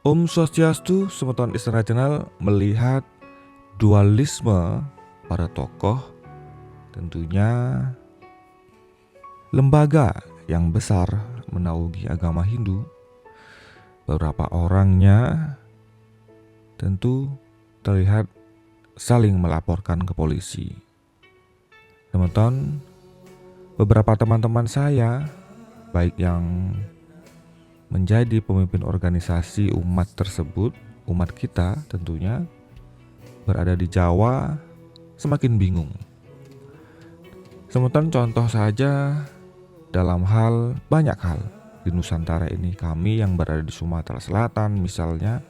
Om Swastiastu, Semeton Istana Channel melihat dualisme para tokoh, tentunya lembaga yang besar menaungi agama Hindu. Beberapa orangnya tentu terlihat saling melaporkan ke polisi. Teman-teman, beberapa teman-teman saya, baik yang menjadi pemimpin organisasi umat tersebut, umat kita tentunya, berada di Jawa, semakin bingung. Sementara contoh saja dalam banyak hal di Nusantara ini, kami yang berada di Sumatera Selatan misalnya,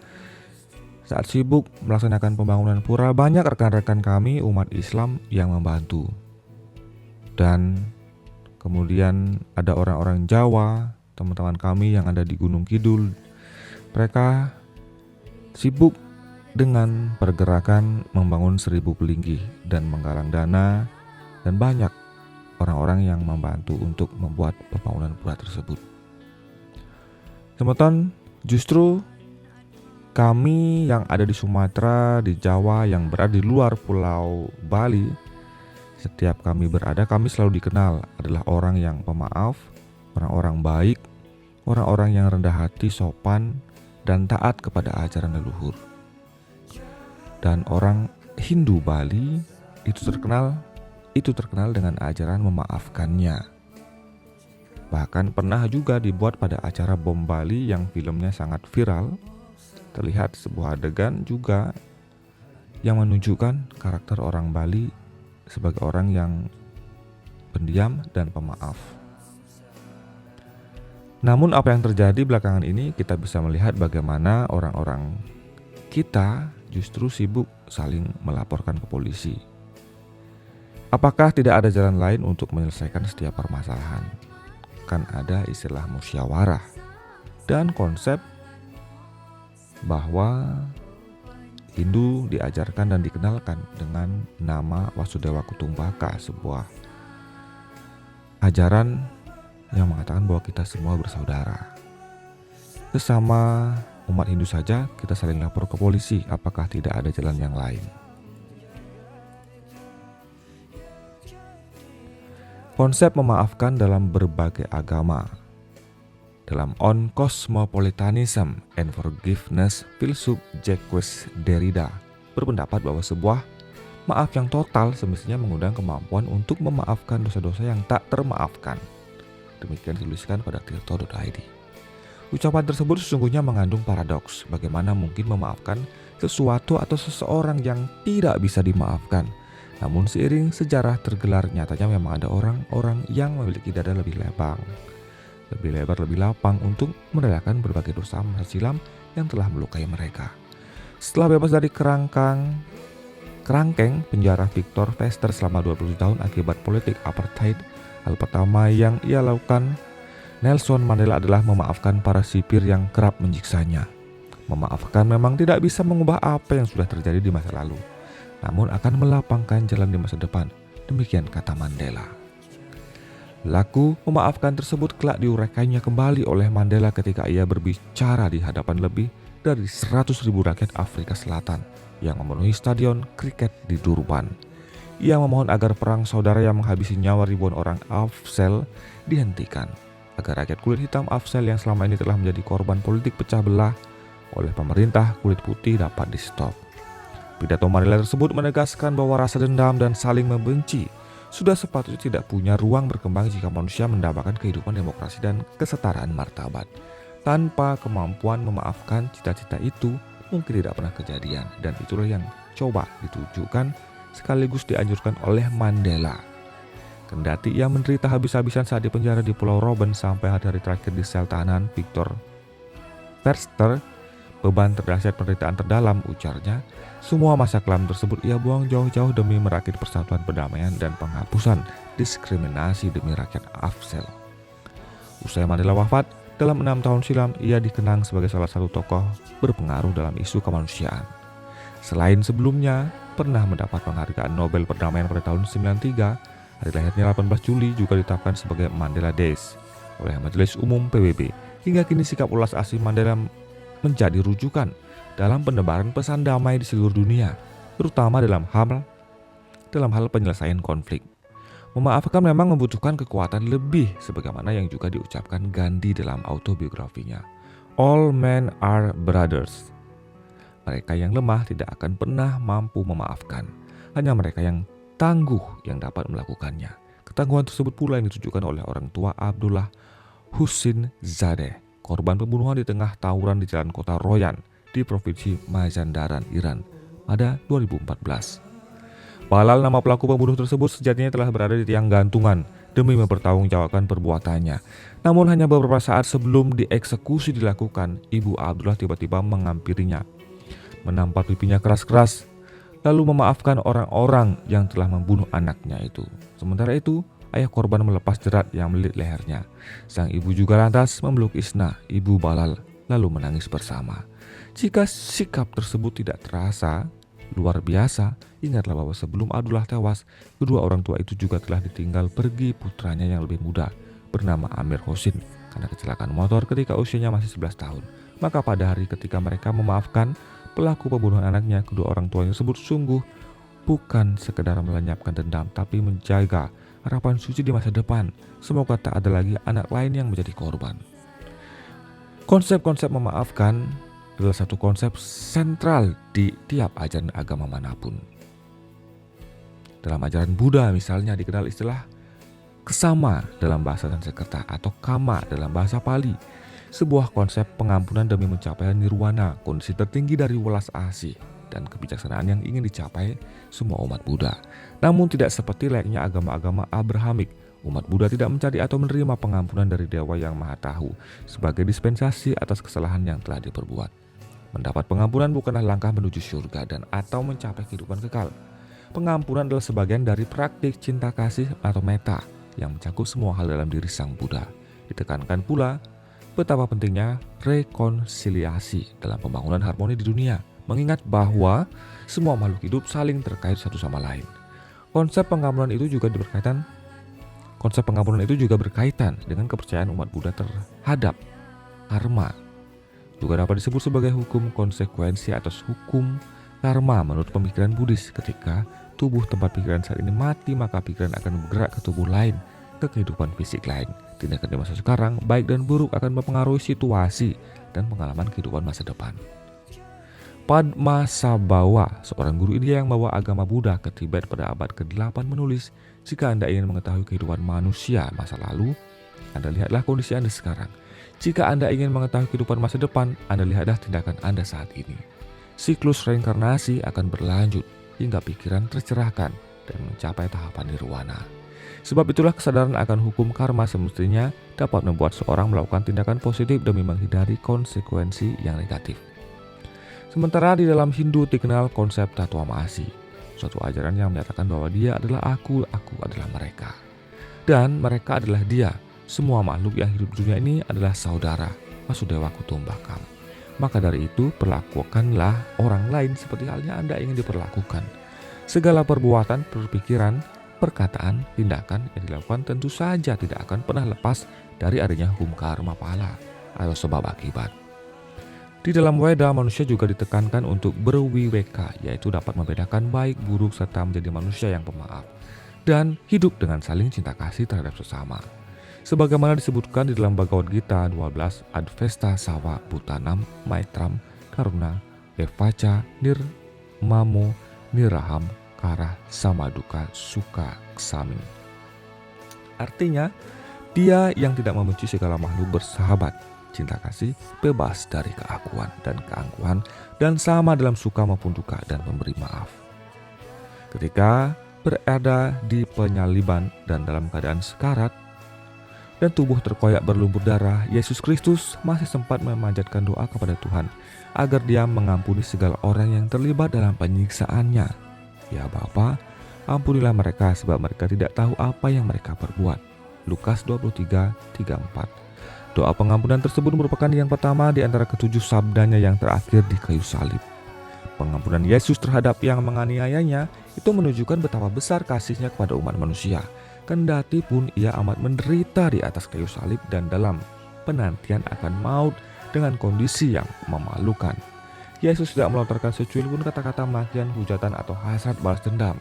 saat sibuk melaksanakan pembangunan pura, banyak rekan-rekan kami umat Islam yang membantu. Dan kemudian ada orang-orang Jawa, teman-teman kami yang ada di Gunung Kidul, mereka sibuk dengan pergerakan membangun 1000 pelinggih dan menggalang dana, dan banyak orang-orang yang membantu untuk membuat pembangunan pura tersebut. Teman-teman, justru kami yang ada di Sumatera, di Jawa, yang berada di luar pulau Bali, setiap kami berada, kami selalu dikenal adalah orang yang pemaaf, orang-orang baik, orang-orang yang rendah hati, sopan, dan taat kepada ajaran leluhur. Dan orang Hindu Bali itu terkenal dengan ajaran memaafkannya. Bahkan pernah juga dibuat pada acara Bom Bali yang filmnya sangat viral. Terlihat sebuah adegan juga yang menunjukkan karakter orang Bali sebagai orang yang pendiam dan pemaaf. Namun apa yang terjadi belakangan ini, kita bisa melihat bagaimana orang-orang kita justru sibuk saling melaporkan ke polisi. Apakah tidak ada jalan lain untuk menyelesaikan setiap permasalahan? Kan ada istilah musyawarah dan konsep bahwa Hindu diajarkan dan dikenalkan dengan nama Wasudewa Kutumbaka, sebuah ajaran yang mengatakan bahwa kita semua bersaudara. Sesama umat Hindu saja kita saling lapor ke polisi, apakah tidak ada jalan yang lain? Konsep memaafkan dalam berbagai agama. Dalam On Cosmopolitanism and Forgiveness, filsuf Jacques Derrida berpendapat bahwa sebuah maaf yang total semestinya mengundang kemampuan untuk memaafkan dosa-dosa yang tak termaafkan. Demikian dituliskan pada tirto.id. Ucapan tersebut sesungguhnya mengandung paradoks. Bagaimana mungkin memaafkan sesuatu atau seseorang yang tidak bisa dimaafkan? Namun seiring sejarah tergelar, nyatanya memang ada orang-orang yang memiliki dada lebih lebar, lebih lapang untuk merelakan berbagai dosa masa silam yang telah melukai mereka. Setelah bebas dari kerangkeng penjara Victor Verster selama 20 tahun akibat politik apartheid, hal pertama yang ia lakukan Nelson Mandela adalah memaafkan para sipir yang kerap menyiksanya. Memaafkan memang tidak bisa mengubah apa yang sudah terjadi di masa lalu, namun akan melapangkan jalan di masa depan. Demikian kata Mandela. Laku memaafkan tersebut kelak diuraikannya kembali oleh Mandela ketika ia berbicara di hadapan lebih dari 100.000 rakyat Afrika Selatan yang memenuhi stadion kriket di Durban. Ia memohon agar perang saudara yang menghabisi nyawa ribuan orang Afsel dihentikan, agar rakyat kulit hitam Afsel yang selama ini telah menjadi korban politik pecah belah oleh pemerintah kulit putih dapat di stop. Pidato Mandela tersebut menegaskan bahwa rasa dendam dan saling membenci sudah sepatutnya tidak punya ruang berkembang jika manusia mendambakan kehidupan demokrasi dan kesetaraan martabat. Tanpa kemampuan memaafkan, cita-cita itu mungkin tidak pernah kejadian, dan itulah yang coba ditujukan sekaligus dianjurkan oleh Mandela. Kendati ia menderita habis-habisan saat dipenjara di Pulau Robben sampai hari terakhir di sel tahanan Victor Verster, beban terdahsyat penderitaan terdalam, ujarnya, semua masa kelam tersebut ia buang jauh-jauh demi merakit persatuan, perdamaian, dan penghapusan diskriminasi demi rakyat Afsel. Usai Mandela wafat, dalam 6 tahun silam ia dikenang sebagai salah satu tokoh berpengaruh dalam isu kemanusiaan. Selain sebelumnya pernah mendapat penghargaan Nobel Perdamaian pada tahun 1993, hari lahirnya 18 Juli juga ditetapkan sebagai Mandela Days oleh Majelis Umum PBB. Hingga kini sikap ulas asih Mandela menjadi rujukan dalam penebaran pesan damai di seluruh dunia, terutama dalam hal penyelesaian konflik. Memaafkan memang membutuhkan kekuatan lebih, sebagaimana yang juga diucapkan Gandhi dalam autobiografinya. All men are brothers. Mereka yang lemah tidak akan pernah mampu memaafkan. Hanya mereka yang tangguh yang dapat melakukannya. Ketangguhan tersebut pula yang ditujukan oleh orang tua Abdullah Husin Zadeh, korban pembunuhan di tengah tawuran di jalan kota Royan di provinsi Mazandaran, Iran pada 2014. Balal, nama pelaku pembunuh tersebut, sejatinya telah berada di tiang gantungan demi mempertanggungjawabkan perbuatannya. Namun hanya beberapa saat sebelum dieksekusi dilakukan, ibu Abdullah tiba-tiba mengampirinya, menampar pipinya keras-keras, lalu memaafkan orang-orang yang telah membunuh anaknya itu. Sementara itu, ayah korban melepas jerat yang melilit lehernya. Sang ibu juga lantas memeluk Isna, ibu Balal, lalu menangis bersama. Jika sikap tersebut tidak terasa luar biasa, ingatlah bahwa sebelum Abdullah tewas, kedua orang tua itu juga telah ditinggal pergi putranya yang lebih muda, bernama Amir Hosin, karena kecelakaan motor ketika usianya masih 11 tahun. Maka pada hari ketika mereka memaafkan pelaku pembunuhan anaknya, kedua orang tua tersebut sungguh bukan sekedar melenyapkan dendam, tapi menjaga harapan suci di masa depan. Semoga tak ada lagi anak lain yang menjadi korban. Konsep-konsep memaafkan adalah satu konsep sentral di tiap ajaran agama manapun. Dalam ajaran Buddha misalnya dikenal istilah kesama dalam bahasa Sanskerta atau kama dalam bahasa Pali. Sebuah konsep pengampunan demi mencapai nirwana, kondisi tertinggi dari welas asih dan kebijaksanaan yang ingin dicapai semua umat Buddha. Namun tidak seperti layaknya agama-agama Abrahamik, umat Buddha tidak mencari atau menerima pengampunan dari Dewa yang Maha Tahu sebagai dispensasi atas kesalahan yang telah diperbuat. Mendapat pengampunan bukanlah langkah menuju surga dan atau mencapai kehidupan kekal. Pengampunan adalah sebagian dari praktik cinta kasih atau metta yang mencakup semua hal dalam diri sang Buddha. Ditekankan pula betapa pentingnya rekonsiliasi dalam pembangunan harmoni di dunia, mengingat bahwa semua makhluk hidup saling terkait satu sama lain. Konsep pengampunan itu juga berkaitan dengan kepercayaan umat Buddha terhadap karma. Juga dapat disebut sebagai hukum konsekuensi atas hukum karma menurut pemikiran Buddhis. Ketika tubuh tempat pikiran saat ini mati, maka pikiran akan bergerak ke tubuh lain, ke kehidupan fisik lain. Tindakan di masa sekarang, baik dan buruk, akan mempengaruhi situasi dan pengalaman kehidupan masa depan. Padmasambhava, seorang guru India yang membawa agama Buddha ke Tibet pada abad ke-8 menulis, jika Anda ingin mengetahui kehidupan manusia masa lalu, Anda lihatlah kondisi Anda sekarang. Jika Anda ingin mengetahui kehidupan masa depan, Anda lihatlah tindakan Anda saat ini. Siklus reinkarnasi akan berlanjut hingga pikiran tercerahkan dan mencapai tahapan nirwana. Sebab itulah kesadaran akan hukum karma semestinya dapat membuat seorang melakukan tindakan positif demi menghindari konsekuensi yang negatif. Sementara di dalam Hindu dikenal konsep Tatwamasi, suatu ajaran yang menyatakan bahwa dia adalah aku adalah mereka, dan mereka adalah dia. Semua makhluk yang hidup di dunia ini adalah saudara, Vasudewa Kutumbakam. Maka dari itu, perlakukanlah orang lain seperti halnya Anda ingin diperlakukan. Segala perbuatan, berpikiran, perkataan, tindakan yang dilakukan tentu saja tidak akan pernah lepas dari adanya hukum karma pala atau sebab akibat. Di dalam Weda, manusia juga ditekankan untuk berwiweka, yaitu dapat membedakan baik buruk serta menjadi manusia yang pemaaf dan hidup dengan saling cinta kasih terhadap sesama. Sebagaimana disebutkan di dalam Bhagavad Gita 12, Advesta Sawa Bhutanam Maitram Karuna Evaca Nirmamo Niraham Kara Samaduka Suka Ksami. Artinya, dia yang tidak membenci segala makhluk bersahabat, cinta kasih, bebas dari keakuan dan keangkuhan, dan sama dalam suka maupun duka dan memberi maaf. Ketika berada di penyaliban dan dalam keadaan sekarat, dan tubuh terkoyak berlumpur darah, Yesus Kristus masih sempat memanjatkan doa kepada Tuhan agar Dia mengampuni segala orang yang terlibat dalam penyiksaannya. Ya Bapa, ampunilah mereka sebab mereka tidak tahu apa yang mereka perbuat. Lukas 23:34. Doa pengampunan tersebut merupakan yang pertama di antara ketujuh sabdanya yang terakhir di kayu salib. Pengampunan Yesus terhadap yang menganiayanya itu menunjukkan betapa besar kasihnya kepada umat manusia. Kendati pun ia amat menderita di atas kayu salib dan dalam penantian akan maut dengan kondisi yang memalukan. Yesus tidak melontarkan secuil pun kata-kata makian, hujatan atau hasrat balas dendam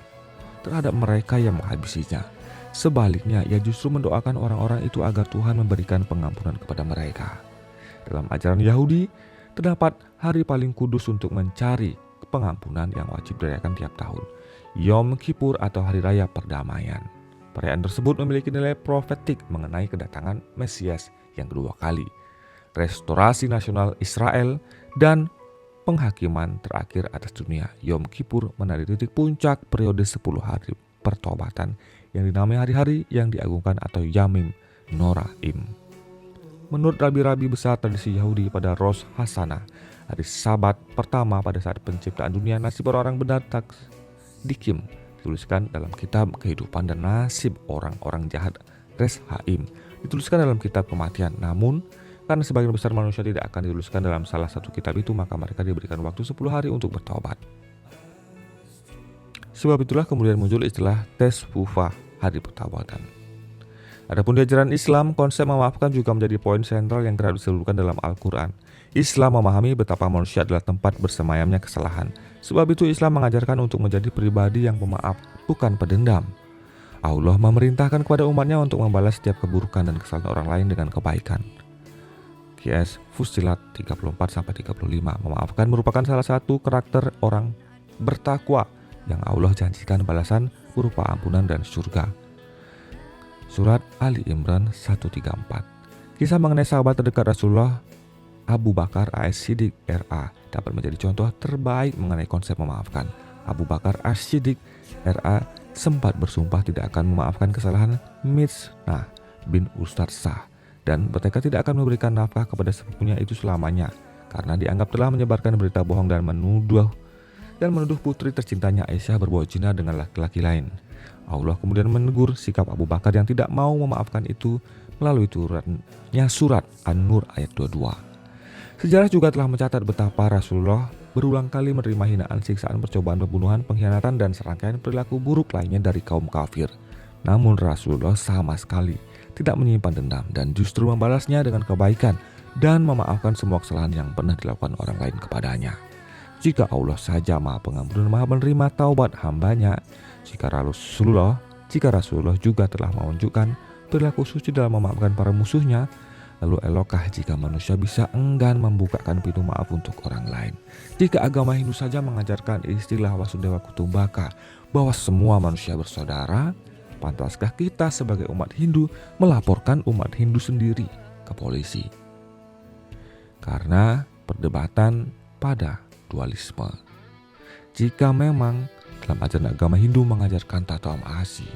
terhadap mereka yang menghabisinya. Sebaliknya, ia justru mendoakan orang-orang itu agar Tuhan memberikan pengampunan kepada mereka. Dalam ajaran Yahudi, terdapat hari paling kudus untuk mencari pengampunan yang wajib dirayakan tiap tahun, Yom Kippur atau Hari Raya Perdamaian. Perayaan tersebut memiliki nilai profetik mengenai kedatangan Mesias yang kedua kali, restorasi nasional Israel, dan penghakiman terakhir atas dunia. Yom Kippur menjadi titik puncak periode 10 hari pertobatan yang dinamai hari-hari yang diagungkan atau Yamim Noraim. Menurut rabi-rabi besar tradisi Yahudi, pada Rosh Hashanah, hari Sabat pertama pada saat penciptaan dunia, nasib orang-orang benar Dikim dituliskan dalam kitab kehidupan dan nasib orang-orang jahat Res Haim dituliskan dalam kitab kematian. Namun karena sebagian besar manusia tidak akan dituliskan dalam salah satu kitab itu, maka mereka diberikan waktu 10 hari untuk bertobat. Sebab itulah kemudian muncul istilah Teshuvah, hari pertobatan. Adapun di ajaran Islam, konsep memaafkan juga menjadi poin sentral yang kerap disebutkan dalam Al-Quran. Islam memahami betapa manusia adalah tempat bersemayamnya kesalahan. Sebab itu Islam mengajarkan untuk menjadi pribadi yang pemaaf, bukan pendendam. Allah memerintahkan kepada umatnya untuk membalas setiap keburukan dan kesalahan orang lain dengan kebaikan. QS Fussilat 34-35. Memaafkan merupakan salah satu karakter orang bertakwa yang Allah janjikan balasan berupa ampunan dan surga. Surat Ali Imran 134. Kisah mengenai sahabat terdekat Rasulullah, Abu Bakar As-Siddiq RA, dapat menjadi contoh terbaik mengenai konsep memaafkan. Abu Bakar As-Siddiq RA sempat bersumpah tidak akan memaafkan kesalahan Mitsnah bin Ustarsah dan bertekad tidak akan memberikan nafkah kepada sepupunya itu selamanya karena dianggap telah menyebarkan berita bohong dan menuduh putri tercintanya Aisyah berbuat zina dengan laki-laki lain. Allah kemudian menegur sikap Abu Bakar yang tidak mau memaafkan itu melalui turunnya surat An-Nur ayat 22. Sejarah juga telah mencatat betapa Rasulullah berulang kali menerima hinaan, siksaan, percobaan pembunuhan, pengkhianatan, dan serangkaian perilaku buruk lainnya dari kaum kafir. Namun Rasulullah sama sekali tidak menyimpan dendam dan justru membalasnya dengan kebaikan dan memaafkan semua kesalahan yang pernah dilakukan orang lain kepadanya. Jika Allah saja Maha Pengampun dan Maha menerima taubat hambanya, jika Rasulullah juga telah menunjukkan perilaku suci dalam memaafkan para musuhnya, lalu elokkah jika manusia bisa enggan membukakan pintu maaf untuk orang lain? Jika agama Hindu saja mengajarkan istilah Wasudewa Kutumbaka bahwa semua manusia bersaudara, pantaskah kita sebagai umat Hindu melaporkan umat Hindu sendiri ke polisi? Karena perdebatan pada dualisme. Jika memang dalam ajaran agama Hindu mengajarkan tatam asi,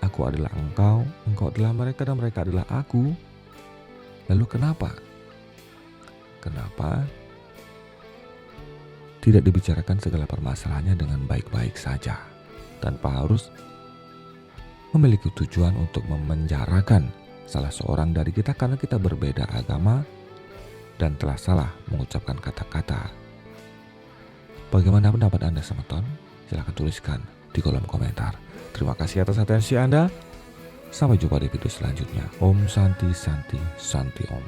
aku adalah engkau, engkau adalah mereka, dan mereka adalah aku, lalu kenapa tidak dibicarakan segala permasalahannya dengan baik-baik saja, tanpa harus memiliki tujuan untuk memenjarakan salah seorang dari kita karena kita berbeda agama dan telah salah mengucapkan kata-kata. Bagaimana pendapat Anda, Sameton? Silahkan tuliskan di kolom komentar. Terima kasih atas atensi Anda. Sampai jumpa di video selanjutnya. Om Santi Santi Santi Om.